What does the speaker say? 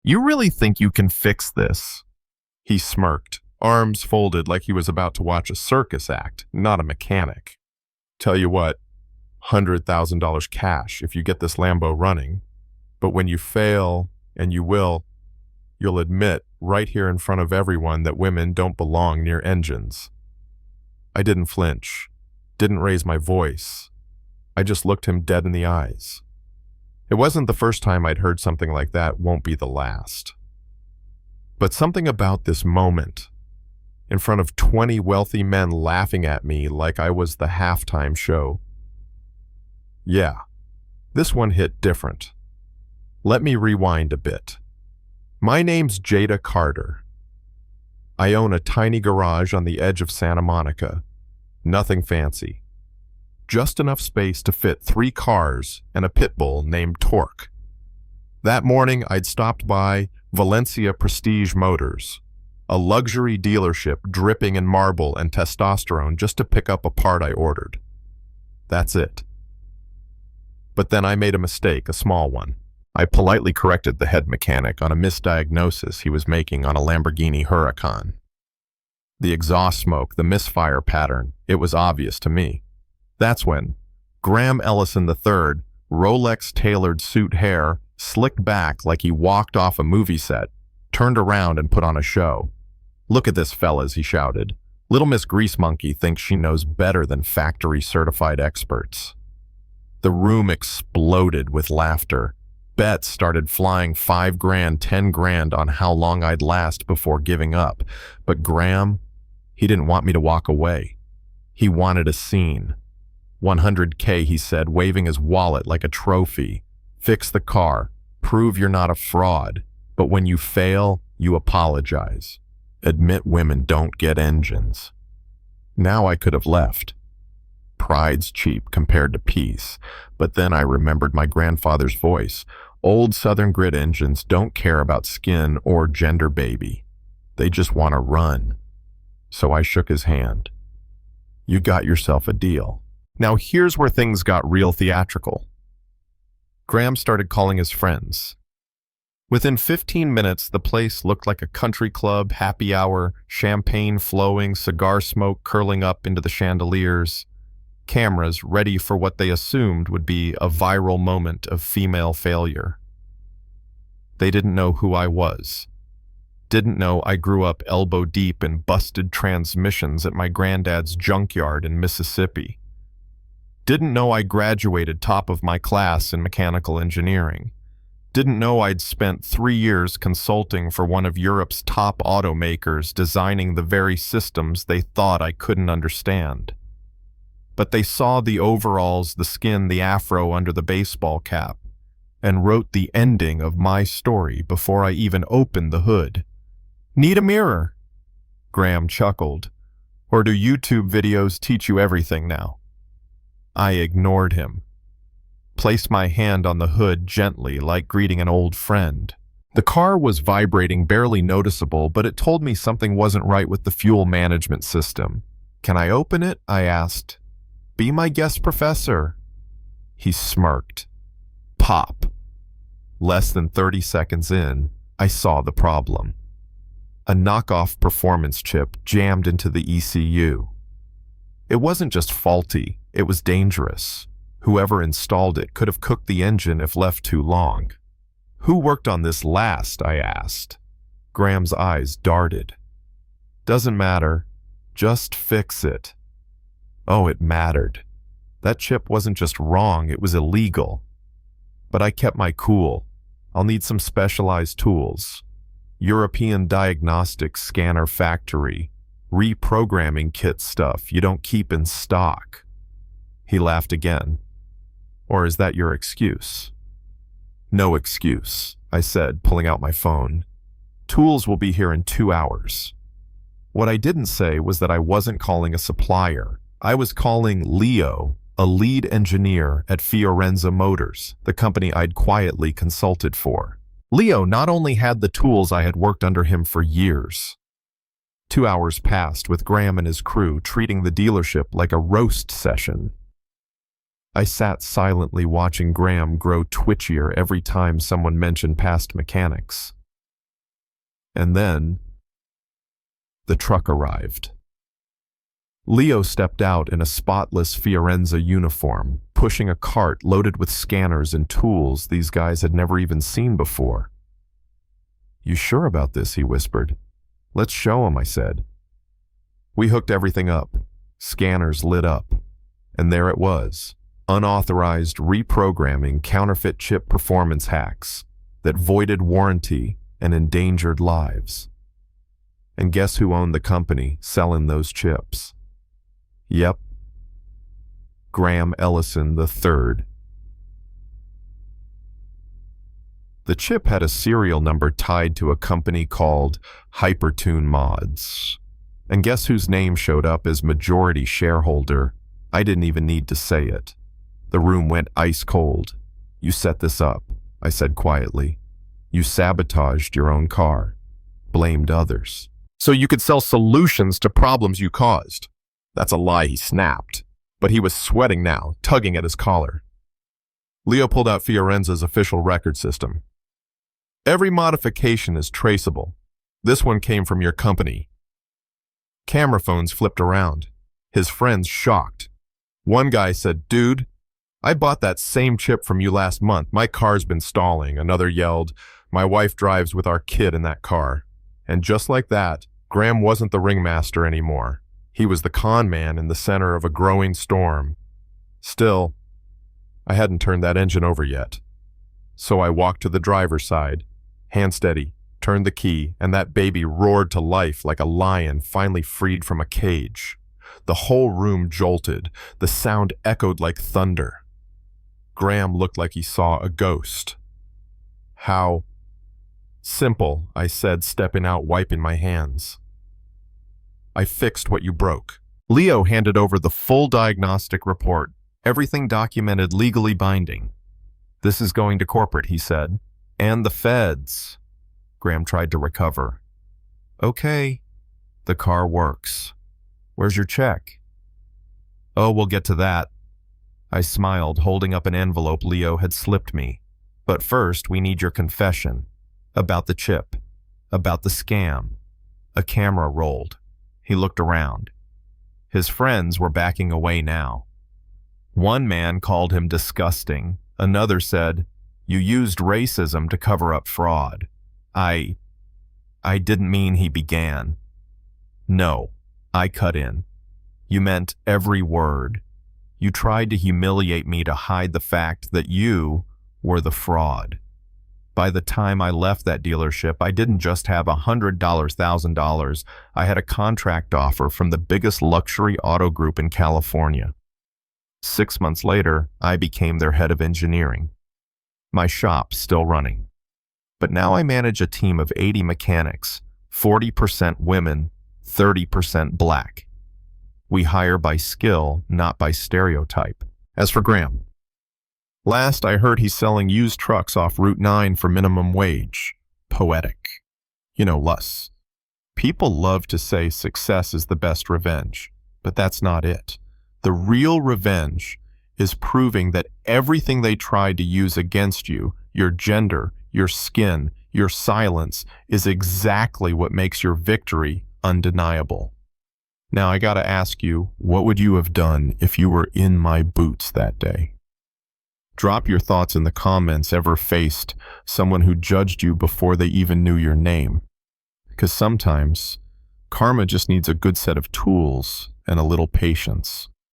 You really think you can fix this? He smirked, arms folded like he was about to watch a circus act, not a mechanic. Tell you what, $100,000 cash if you get this Lambo running. But when you fail, and you will, you'll admit right here in front of everyone that women don't belong near engines. I didn't flinch, didn't raise my voice. I just looked him dead in the eyes. It wasn't the first time I'd heard something like that, won't be the last. But something about this moment, in front of 20 wealthy men laughing at me like I was the halftime show. Yeah, this one hit different. Let me rewind a bit. My name's Jada Carter. I own a tiny garage on the edge of Santa Monica. Nothing fancy. Just enough space to fit 3 cars and a pit bull named Torque. That morning, I'd stopped by Valencia Prestige Motors, a luxury dealership dripping in marble and testosterone just to pick up a part I ordered. That's it. But then I made a mistake, a small one. I politely corrected the head mechanic on a misdiagnosis he was making on a Lamborghini Huracan. The exhaust smoke, the misfire pattern, it was obvious to me. That's when Graham Ellison III, Rolex-tailored suit hair, slicked back like he walked off a movie set, turned around and put on a show. "Look at this, fellas," he shouted. "Little Miss Grease Monkey thinks she knows better than factory-certified experts." The room exploded with laughter. Bets started flying $5,000, $10,000 on how long I'd last before giving up. But Graham, he didn't want me to walk away. He wanted a scene. $100K, he said, waving his wallet like a trophy. Fix the car. Prove you're not a fraud. But when you fail, you apologize. Admit women don't get engines. Now I could have left. Pride's cheap compared to peace. But then I remembered my grandfather's voice. Old Southern grit engines don't care about skin or gender, baby. They just want to run. So I shook his hand. You got yourself a deal. Now here's where things got real theatrical. Graham started calling his friends. Within 15 minutes, the place looked like a country club, happy hour, champagne flowing, cigar smoke curling up into the chandeliers. Cameras ready for what they assumed would be a viral moment of female failure. They didn't know who I was. Didn't know I grew up elbow deep in busted transmissions at my granddad's junkyard in Mississippi. Didn't know I graduated top of my class in mechanical engineering. Didn't know I'd spent 3 years consulting for one of Europe's top automakers designing the very systems they thought I couldn't understand. But they saw the overalls, the skin, the afro under the baseball cap, and wrote the ending of my story before I even opened the hood. Need a mirror? Graham chuckled. Or do YouTube videos teach you everything now? I ignored him. Placed my hand on the hood gently, like greeting an old friend. The car was vibrating, barely noticeable, but it told me something wasn't right with the fuel management system. Can I open it? I asked. Be my guest professor. He smirked. Pop. Less than 30 seconds in, I saw the problem. A knockoff performance chip jammed into the ECU. It wasn't just faulty, it was dangerous. Whoever installed it could have cooked the engine if left too long. Who worked on this last? I asked. Graham's eyes darted. Doesn't matter. Just fix it. Oh, it mattered. That chip wasn't just wrong, it was illegal. But I kept my cool. I'll need some specialized tools. European diagnostic scanner factory. Reprogramming kit stuff you don't keep in stock. He laughed again. Or is that your excuse? No excuse, I said, pulling out my phone. Tools will be here in 2 hours. What I didn't say was that I wasn't calling a supplier. I was calling Leo, a lead engineer at Fiorenza Motors, the company I'd quietly consulted for. Leo not only had the tools I had worked under him for years. 2 hours passed with Graham and his crew treating the dealership like a roast session. I sat silently watching Graham grow twitchier every time someone mentioned past mechanics. And then the truck arrived. Leo stepped out in a spotless Fiorenza uniform, pushing a cart loaded with scanners and tools these guys had never even seen before. "You sure about this?" he whispered. "Let's show 'em," I said. We hooked everything up. Scanners lit up. And there it was, unauthorized reprogramming counterfeit chip performance hacks that voided warranty and endangered lives. And guess who owned the company selling those chips? Yep, Graham Ellison III. The chip had a serial number tied to a company called Hypertune Mods. And guess whose name showed up as majority shareholder? I didn't even need to say it. The room went ice cold. "You set this up," I said quietly. "You sabotaged your own car, blamed others, so you could sell solutions to problems you caused." That's a lie, he snapped. But he was sweating now, tugging at his collar. Leo pulled out Fiorenza's official record system. "Every modification is traceable. This one came from your company." Camera phones flipped around. His friends shocked. One guy said, "Dude, I bought that same chip from you last month. My car's been stalling." Another yelled, "My wife drives with our kid in that car." And just like that, Graham wasn't the ringmaster anymore. He was the con man in the center of a growing storm. Still, I hadn't turned that engine over yet. So I walked to the driver's side, hand steady, turned the key, and that baby roared to life like a lion finally freed from a cage. The whole room jolted. The sound echoed like thunder. Graham looked like he saw a ghost. "How simple," I said, stepping out, wiping my hands. "I fixed what you broke." Leo handed over the full diagnostic report, everything documented, legally binding. "This is going to corporate," he said. "And the feds." Graham tried to recover. "Okay, the car works. Where's your check?" "Oh, we'll get to that." I smiled, holding up an envelope Leo had slipped me. "But first, we need your confession. About the chip. About the scam." A camera rolled. He looked around. His friends were backing away now. One man called him disgusting. Another said, "You used racism to cover up fraud." I didn't mean," he began. "No," I cut in. "You meant every word. You tried to humiliate me to hide the fact that you were the fraud. By the time I left that dealership, I didn't just have $100,000. I had a contract offer from the biggest luxury auto group in California. 6 months later, I became their head of engineering. My shop still running. But now I manage a team of 80 mechanics, 40% women, 30% black. We hire by skill, not by stereotype. As for Graham, last I heard he's selling used trucks off Route 9 for minimum wage. Poetic. You know, Lus. People love to say success is the best revenge, but that's not it. The real revenge is proving that everything they tried to use against you, your gender, your skin, your silence, is exactly what makes your victory undeniable. Now I gotta ask you, what would you have done if you were in my boots that day? Drop your thoughts in the comments. Ever faced someone who judged you before they even knew your name? Because sometimes karma just needs a good set of tools and a little patience.